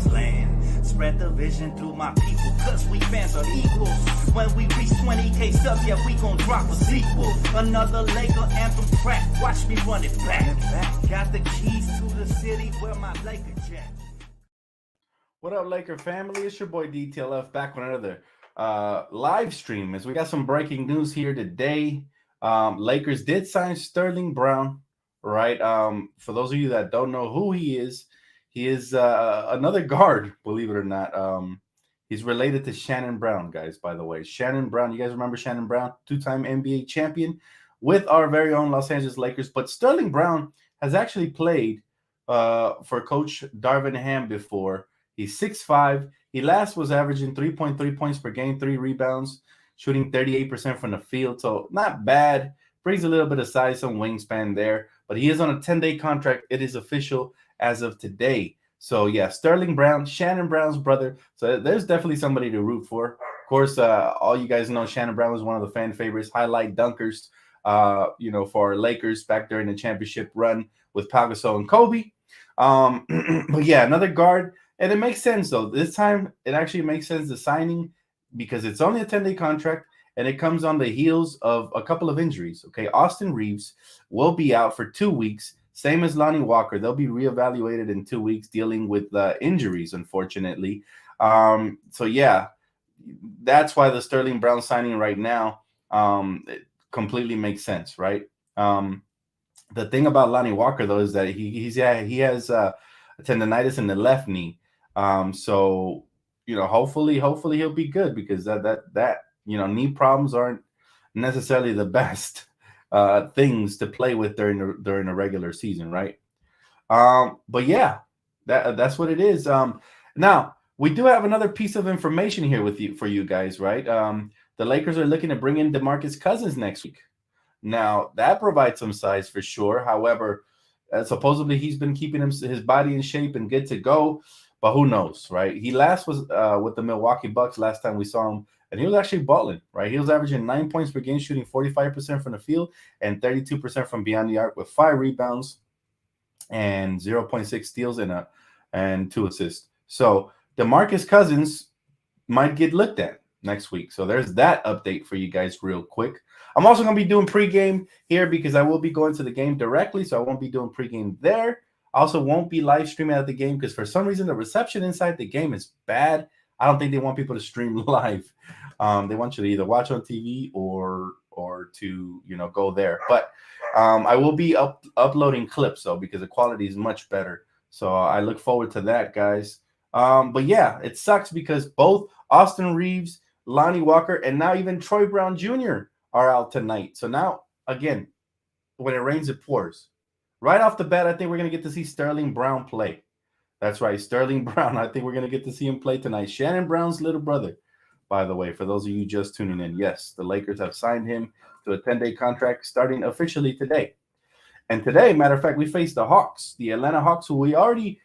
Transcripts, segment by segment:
promised land. Spread the vision through my people, cause we fans are equal. When we reach 20K subs, yeah, we gon' drop a sequel. Another Laker anthem track, watch me run it back. Got the keys to the city where my Laker jack. What up, Laker family? It's your boy DTLF back with another live stream. As we got some breaking news here today. Lakers did sign Sterling Brown, right? For those of you that don't know who he is another guard, believe it or not. He's related to Shannon Brown, guys, by the way. Shannon Brown, you guys remember Shannon Brown, two-time NBA champion with our very own Los Angeles Lakers. But Sterling Brown has actually played for Coach Darvin Ham before. He's 6'5". He last was averaging 3.3 points per game, 3 rebounds, shooting 38% from the field. So not bad. Brings a little bit of size, some wingspan there. But he is on a 10-day contract. It is official as of today. So, yeah, Sterling Brown, Shannon Brown's brother. So there's definitely somebody to root for. Of course, all you guys know Shannon Brown was one of the fan favorites, highlight dunkers, for our Lakers back during the championship run with Pau Gasol and Kobe. But, yeah, another guard. And it makes sense, though. This time, it actually makes sense, the signing, because it's only a 10-day contract, and it comes on the heels of a couple of injuries. Okay, Austin Reeves will be out for 2 weeks, same as Lonnie Walker. They'll be reevaluated in 2 weeks, dealing with injuries, unfortunately. So, yeah, that's why the Sterling Brown signing right now it completely makes sense, right? The thing about Lonnie Walker, though, is that he has tendonitis in the left knee. So, hopefully he'll be good, because that knee problems aren't necessarily the best things to play with during a regular season, right? But yeah, that's what it is. Now we do have another piece of information here for you guys, right? The Lakers are looking to bring in DeMarcus Cousins next week. Now that provides some size for sure. However, supposedly he's been keeping his body in shape and good to go. But who knows, right? He last was with the Milwaukee Bucks last time we saw him, and he was actually balling, right? He was averaging 9 points per game, shooting 45% from the field and 32% from beyond the arc, with 5 rebounds and 0.6 steals and 2 assists. So DeMarcus Cousins might get looked at next week. So there's that update for you guys real quick. I'm also going to be doing pregame here because I will be going to the game directly, so I won't be doing pregame there. I also won't be live streaming at the game because for some reason the reception inside the game is bad. I don't think they want people to stream live. They want you to either watch on TV or to go there. But I will be uploading clips though, because the quality is much better. So I look forward to that, guys. But yeah, it sucks because both Austin Reeves, Lonnie Walker, and now even Troy Brown Jr. are out tonight. So now again, when it rains, it pours. Right off the bat, I think we're going to get to see Sterling Brown play. That's right, Sterling Brown. I think we're going to get to see him play tonight. Shannon Brown's little brother, by the way, for those of you just tuning in. Yes, the Lakers have signed him to a 10-day contract starting officially today. And today, matter of fact, we face the Hawks, the Atlanta Hawks, who we already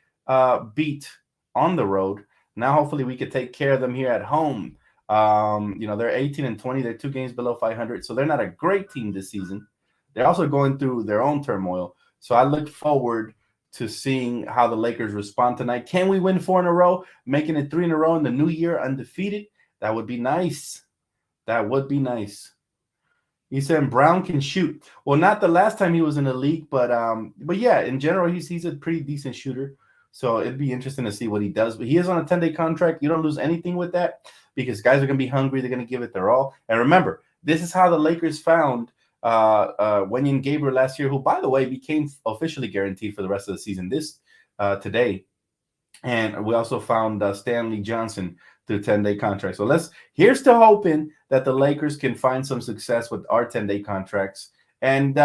beat on the road. Now, hopefully, we could take care of them here at home. They're 18-20. They're 2 games below 500, so they're not a great team this season. They're also going through their own turmoil. So I look forward to seeing how the Lakers respond tonight. Can we win 4 in a row, making it 3 in a row in the new year undefeated? That would be nice. That would be nice. He said Brown can shoot. Well, not the last time he was in the league, but yeah, in general, he's a pretty decent shooter. So it'd be interesting to see what he does. But he is on a 10-day contract. You don't lose anything with that because guys are going to be hungry. They're going to give it their all. And remember, this is how the Lakers found Wenyen Gabriel last year, who, by the way, became officially guaranteed for the rest of the season today. And we also found Stanley Johnson through 10-day contract. So here's to hoping that the Lakers can find some success with our 10-day contracts. And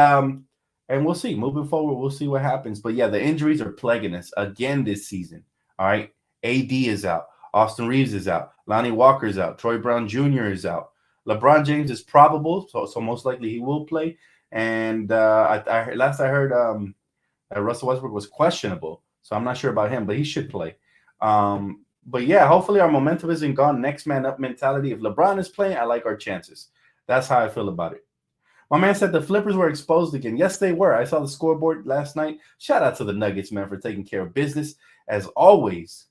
we'll see. Moving forward, we'll see what happens. But yeah, the injuries are plaguing us again this season. All right. AD is out. Austin Reeves is out. Lonnie Walker is out. Troy Brown Jr. is out. LeBron James is probable, so most likely he will play. And last I heard, Russell Westbrook was questionable, so I'm not sure about him, but he should play. But yeah, hopefully our momentum isn't gone. Next man up mentality. If LeBron is playing, I like our chances. That's how I feel about it. My man said the Flippers were exposed again. Yes, they were. I saw the scoreboard last night. Shout out to the Nuggets, man, for taking care of business as always.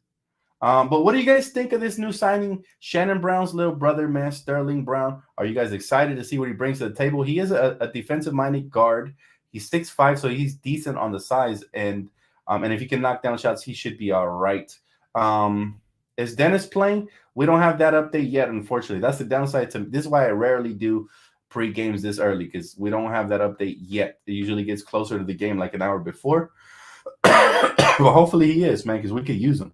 But what do you guys think of this new signing, Shannon Brown's little brother, man, Sterling Brown? Are you guys excited to see what he brings to the table? He is a defensive-minded guard. He's 6'5", so he's decent on the size, and if he can knock down shots, he should be all right. Is Dennis playing? We don't have that update yet, unfortunately. That's the downside to this is why I rarely do pre-games this early, because we don't have that update yet. It usually gets closer to the game like an hour before. But hopefully he is, man, because we could use him.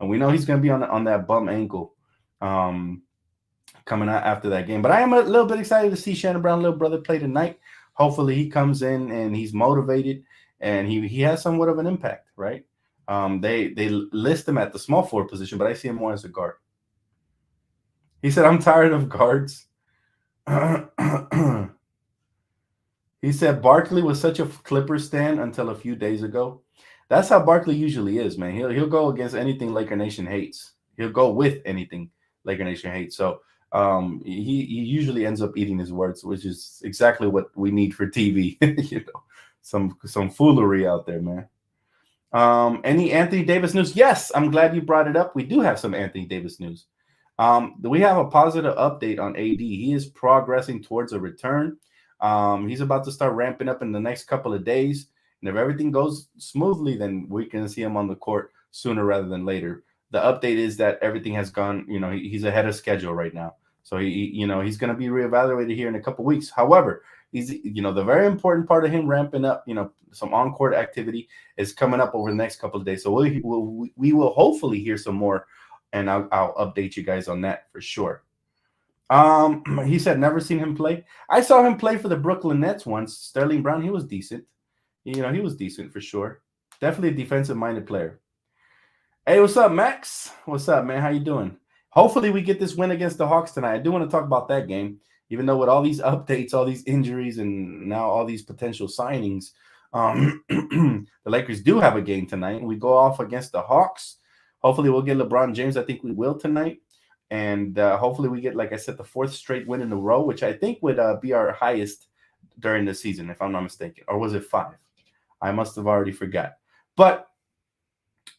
And we know he's going to be on that bum ankle coming out after that game. But I am a little bit excited to see Shannon Brown, little brother, play tonight. Hopefully he comes in and he's motivated and he has somewhat of an impact, right? They list him at the small forward position, but I see him more as a guard. He said, I'm tired of guards. He said Barkley was such a Clippers stan until a few days ago. That's how Barkley usually is, man. He'll go against anything Laker Nation hates. He'll go with anything Laker Nation hates. So he usually ends up eating his words, which is exactly what we need for TV. Some foolery out there, man. Any Anthony Davis news? Yes, I'm glad you brought it up. We do have some Anthony Davis news. We have a positive update on AD. He is progressing towards a return. He's about to start ramping up in the next couple of days. And if everything goes smoothly, then we can see him on the court sooner rather than later. The update is that everything has gone, he's ahead of schedule right now. So he's going to be reevaluated here in a couple of weeks. However, he's, the very important part of him ramping up, some on-court activity is coming up over the next couple of days. So we will hopefully hear some more, and I'll update you guys on that for sure. He said never seen him play. I saw him play for the Brooklyn Nets once. Sterling Brown, he was decent. He was decent for sure. Definitely a defensive-minded player. Hey, what's up, Max? What's up, man? How you doing? Hopefully we get this win against the Hawks tonight. I do want to talk about that game, even though with all these updates, all these injuries, and now all these potential signings, the Lakers do have a game tonight. We go off against the Hawks. Hopefully we'll get LeBron James. I think we will tonight. And hopefully we get, like I said, the 4th straight win in a row, which I think would be our highest during the season, if I'm not mistaken. Or was it 5? I must have already forgot. But,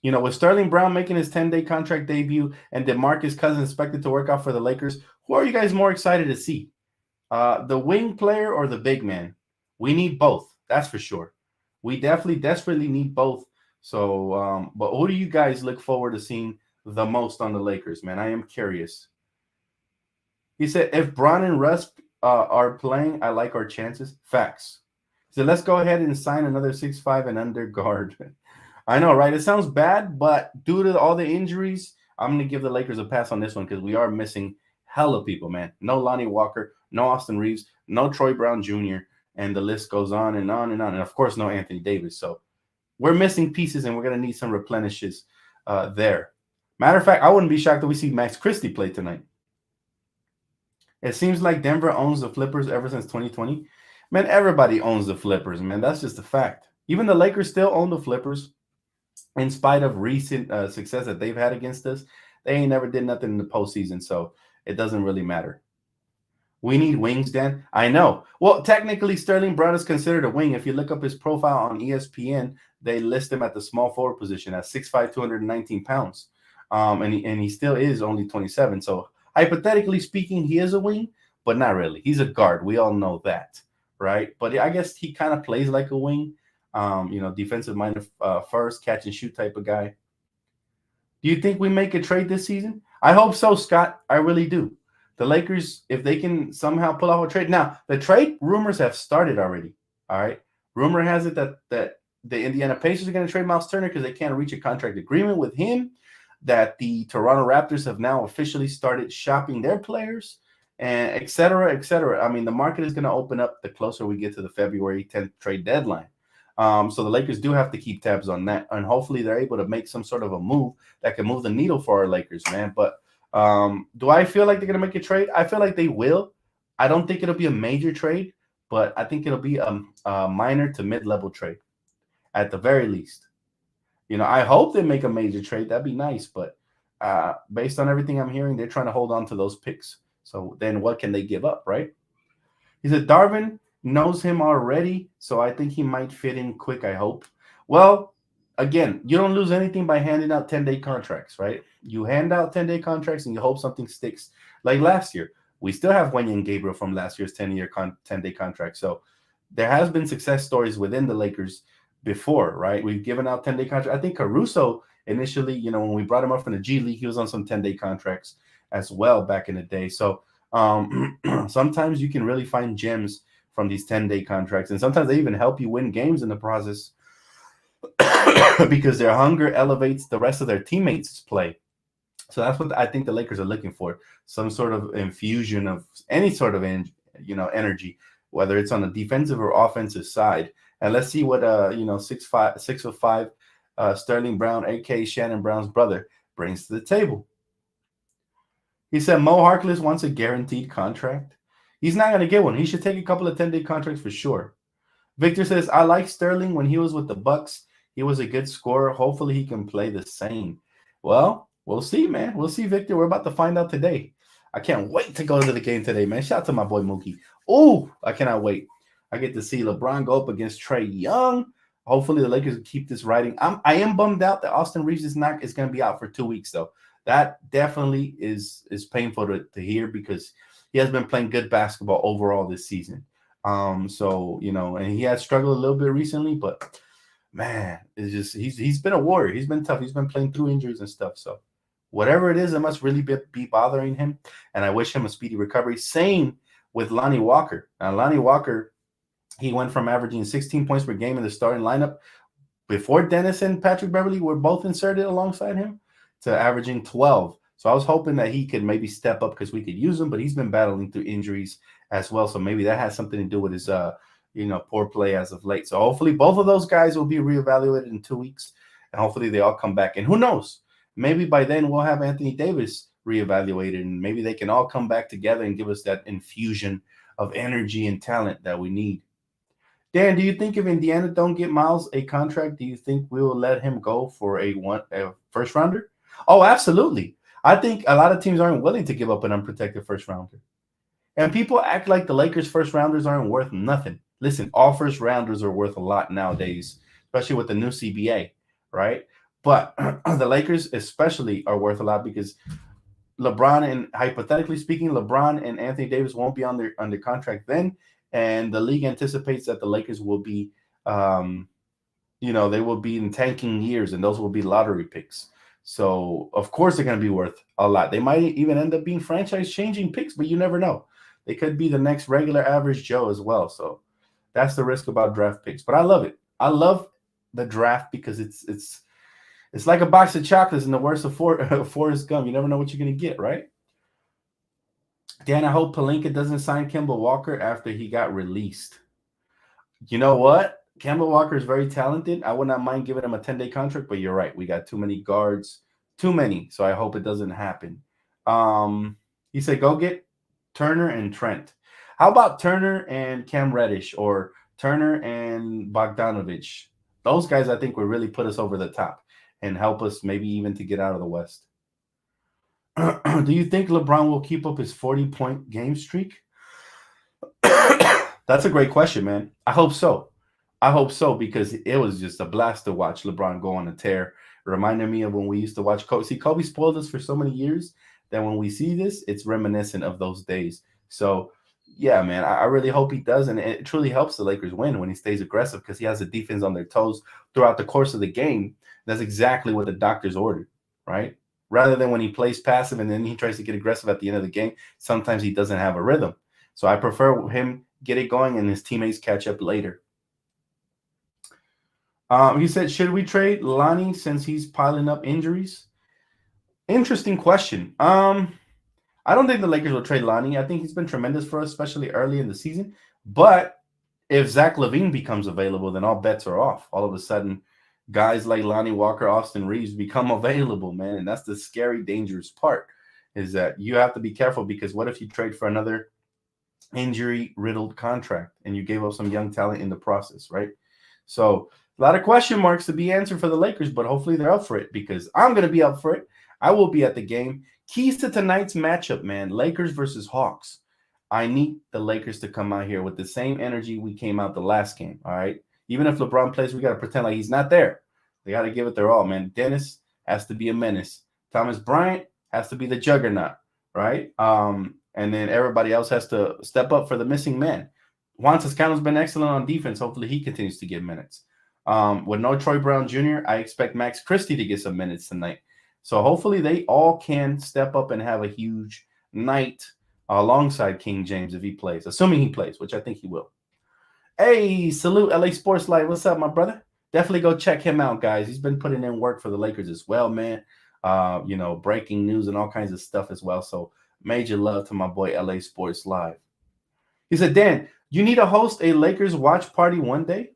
with Sterling Brown making his 10-day contract debut and DeMarcus Cousins expected to work out for the Lakers, who are you guys more excited to see? The wing player or the big man? We need both. That's for sure. We definitely desperately need both. So, but who do you guys look forward to seeing the most on the Lakers, man? I am curious. He said, if Bron and Russ are playing, I like our chances. Facts. He said, let's go ahead and sign another 6'5" and under guard. I know, right? It sounds bad, but due to all the injuries, I'm going to give the Lakers a pass on this one because we are missing hella people, man. No Lonnie Walker, no Austin Reeves, no Troy Brown Jr., and the list goes on and on and on. And, of course, no Anthony Davis. So we're missing pieces, and we're going to need some replenishes there. Matter of fact, I wouldn't be shocked that we see Max Christie play tonight. It seems like Denver owns the Flippers ever since 2020. Man, everybody owns the Flippers, man. That's just a fact. Even the Lakers still own the Flippers in spite of recent success that they've had against us. They ain't never did nothing in the postseason, so it doesn't really matter. We need wings, Dan. I know. Well, technically, Sterling Brown is considered a wing. If you look up his profile on ESPN, they list him at the small forward position at 6'5", 219 pounds. And he still is only 27. So hypothetically speaking, he is a wing, but not really. He's a guard. We all know that, right? But I guess he kind of plays like a wing, defensive-minded first, catch and shoot type of guy. Do you think we make a trade this season? I hope so, Scott. I really do. The Lakers, if they can somehow pull off a trade. Now, the trade rumors have started already, all right? Rumor has it that the Indiana Pacers are going to trade Miles Turner because they can't reach a contract agreement with him, that the Toronto Raptors have now officially started shopping their players, and et cetera, et cetera. I mean, the market is going to open up the closer we get to the February 10th trade deadline. So the Lakers do have to keep tabs on that, and hopefully they're able to make some sort of a move that can move the needle for our Lakers, man. But do I feel like they're going to make a trade? I feel like they will. I don't think it'll be a major trade, but I think it'll be a minor to mid-level trade at the very least. I hope they make a major trade. That'd be nice, but based on everything I'm hearing, they're trying to hold on to those picks. So then what can they give up, right? He said Darvin knows him already, so I think he might fit in quick, I hope. Well, again, you don't lose anything by handing out 10-day contracts, right? You hand out 10-day contracts and you hope something sticks. Like last year, we still have Wenyan Gabriel from last year's 10-day contract. So there has been success stories within the Lakers before, right? We've given out 10-day contracts. I think Caruso initially, when we brought him up from the G League, he was on some 10-day contracts as well back in the day. So sometimes you can really find gems from these 10-day contracts, and sometimes they even help you win games in the process because their hunger elevates the rest of their teammates' play. So that's what I think the Lakers are looking for: some sort of infusion of any sort of energy, whether it's on the defensive or offensive side. And let's see what 6'5" Sterling Brown, aka Shannon Brown's brother, brings to the table. He said Mo Harkless wants a guaranteed contract. He's not going to get one. He should take a couple of 10-day contracts for sure. Victor says, I like Sterling when he was with the Bucks. He was a good scorer. Hopefully he can play the same. Well, we'll see, man. We'll see, Victor. We're about to find out today. I can't wait to go to the game today, man. Shout out to my boy Mookie. Oh, I cannot wait. I get to see LeBron go up against Trae Young. Hopefully the Lakers keep this riding. I am bummed out that Austin Reeves is going to be out for 2 weeks, though. That definitely is painful to hear because he has been playing good basketball overall this season. And he has struggled a little bit recently, but man, it's just he's been a warrior. He's been tough. He's been playing through injuries and stuff. So whatever it is, it must really be bothering him. And I wish him a speedy recovery. Same with Lonnie Walker. Now, Lonnie Walker, he went from averaging 16 points per game in the starting lineup before Dennis and Patrick Beverley were both inserted alongside him to averaging 12. So I was hoping that he could maybe step up because we could use him, but he's been battling through injuries as well. So maybe that has something to do with his, poor play as of late. So hopefully both of those guys will be reevaluated in 2 weeks, and hopefully they all come back. And who knows? Maybe by then we'll have Anthony Davis reevaluated, and maybe they can all come back together and give us that infusion of energy and talent that we need. Dan, do you think if Indiana don't get Miles a contract, do you think we will let him go for a first rounder? Oh, absolutely. I think a lot of teams aren't willing to give up an unprotected first rounder. And people act like the Lakers first rounders aren't worth nothing. Listen, all first rounders are worth a lot nowadays, especially with the new CBA, right? But the Lakers especially are worth a lot because LeBron and, hypothetically speaking, LeBron and Anthony Davis won't be under contract then. And the league anticipates that the Lakers will be, they will be in tanking years, and those will be lottery picks. So, of course, they're going to be worth a lot. They might even end up being franchise-changing picks, but you never know. They could be the next regular average Joe as well. So that's the risk about draft picks. But I love it. I love the draft because it's like a box of chocolates in the worst of Forrest Gump. You never know what you're going to get, right? Dan, I hope Pelinka doesn't sign Kemba Walker after he got released. You know what? Kemba Walker is very talented. I would not mind giving him a 10-day contract, but you're right. We got too many guards. Too many. So I hope it doesn't happen. He said, go get Turner and Trent. How about Turner and Cam Reddish or Turner and Bogdanovich? Those guys, I think, would really put us over the top and help us maybe even to get out of the West. Do you think LeBron will keep up his 40-point game streak? That's a great question, man. I hope so. I hope so because it was just a blast to watch LeBron go on a tear. It reminded me of when we used to watch Kobe. See, Kobe spoiled us for so many years that when we see this, it's reminiscent of those days. So, yeah, man, I really hope he does. And it truly helps the Lakers win when he stays aggressive because he has the defense on their toes throughout the course of the game. That's exactly what the doctors ordered, right? Rather than when he plays passive and then he tries to get aggressive at the end of the game, sometimes he doesn't have a rhythm. So I prefer him get it going and his teammates catch up later. He said, should we trade Lonnie since he's piling up injuries? Interesting question. I don't think the Lakers will trade Lonnie. I think he's been tremendous for us, especially early in the season. But if Zach LaVine becomes available, then all bets are off. All of a sudden, guys like Lonnie Walker, Austin Reeves become available, man. And that's the scary, dangerous part, is that you have to be careful because what if you trade for another injury-riddled contract and you gave up some young talent in the process, right? So a lot of question marks to be answered for the Lakers, but hopefully they're up for it because I'm going to be up for it. I will be at the game. Keys to tonight's matchup, man, Lakers versus Hawks. I need the Lakers to come out here with the same energy we came out the last game, all right? Even if LeBron plays, we got to pretend like he's not there, They got to give it their all, man. Dennis has to be a menace. Thomas Bryant has to be the juggernaut, right? And then everybody else has to step up for the missing man. Juan Toscano's been excellent on defense. Hopefully he continues to get minutes. With no Troy Brown Jr., I expect Max Christie to get some minutes tonight. So hopefully they all can step up and have a huge night alongside King James if he plays, assuming he plays, which I think he will. Hey, salute LA Sports Live. What's up, my brother? Definitely go check him out, guys. He's been putting in work for the Lakers as well, man. Breaking news and all kinds of stuff as well. So major love to my boy LA Sports Live. He said, Dan, you need to host a Lakers watch party one day?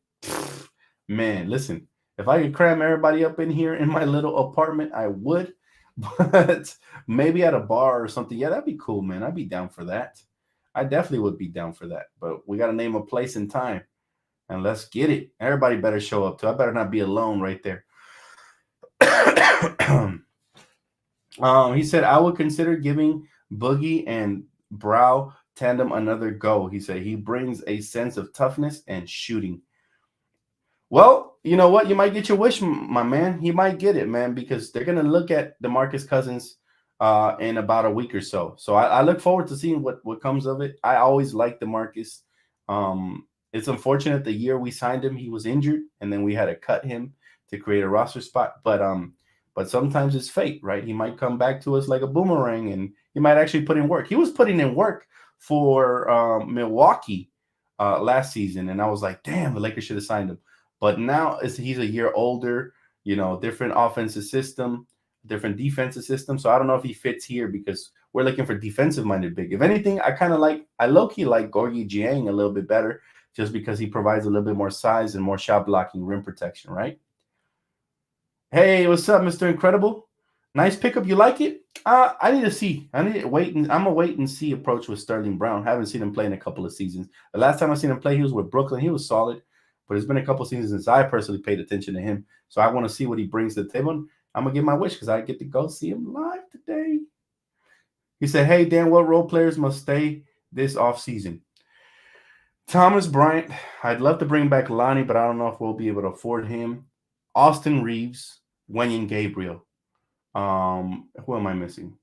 Man, listen, if I could cram everybody up in here in my little apartment, I would. But maybe at a bar or something. Yeah, that'd be cool, man. I'd be down for that. I definitely would be down for that. But we got to name a place and time. And let's get it. Everybody better show up, too. I better not be alone right there. He said, I would consider giving Boogie and Brow tandem another go. He said he brings a sense of toughness and shooting. Well, you know what? You might get your wish, my man. He might get it, man, because they're going to look at DeMarcus Cousins in about a week or so. So I look forward to seeing what comes of it. I always liked DeMarcus. It's unfortunate the year we signed him, he was injured, and then we had to cut him to create a roster spot. But sometimes it's fate, right? He might come back to us like a boomerang, and he might actually put in work. He was putting in work for Milwaukee last season, and I was like, damn, the Lakers should have signed him. But now he's a year older, different offensive system, different defensive system. So I don't know if he fits here because we're looking for defensive-minded big. If anything, I low-key like Gorgui Dieng a little bit better just because he provides a little bit more size and more shot blocking, rim protection, right? Hey, what's up, Mr. Incredible? Nice pickup. You like it? I need to see. I'm a wait and see approach with Sterling Brown. Haven't seen him play in a couple of seasons. The last time I seen him play, he was with Brooklyn. He was solid. But it's been a couple seasons since I personally paid attention to him. So I want to see what he brings to the table. I'm going to get my wish because I get to go see him live today. He said, hey, Dan, what role players must stay this offseason? Thomas Bryant. I'd love to bring back Lonnie, but I don't know if we'll be able to afford him. Austin Reeves, Wenyen Gabriel. Who am I missing?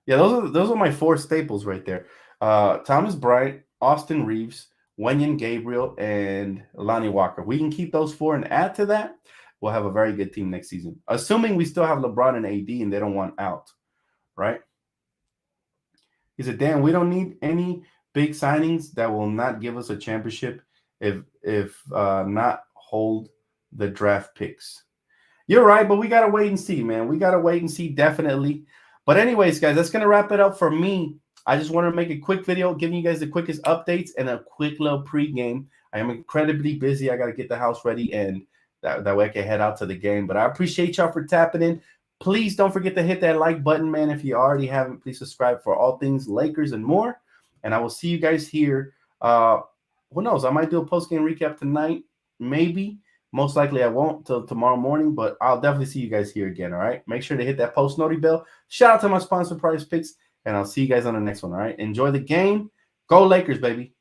Yeah, those are my four staples right there. Thomas Bryant, Austin Reeves, Wenyen Gabriel, and Lonnie Walker. We can keep those four and add to that. We'll have a very good team next season. Assuming we still have LeBron and AD and they don't want out, right? He said, Dan, we don't need any big signings that will not give us a championship if not hold the draft picks. You're right, but we got to wait and see, man. We got to wait and see, definitely. But anyways, guys, that's going to wrap it up for me. I just want to make a quick video giving you guys the quickest updates and a quick little pregame. I am incredibly busy. I got to get the house ready, and that way I can head out to the game. But I appreciate y'all for tapping in. Please don't forget to hit that like button, man. If you already haven't, please subscribe for all things Lakers and more. And I will see you guys here. Who knows? I might do a post-game recap tonight, maybe. Most likely I won't till tomorrow morning, but I'll definitely see you guys here again, all right? Make sure to hit that post-noti bell. Shout out to my sponsor, Prize Picks, and I'll see you guys on the next one, all right? Enjoy the game. Go Lakers, baby.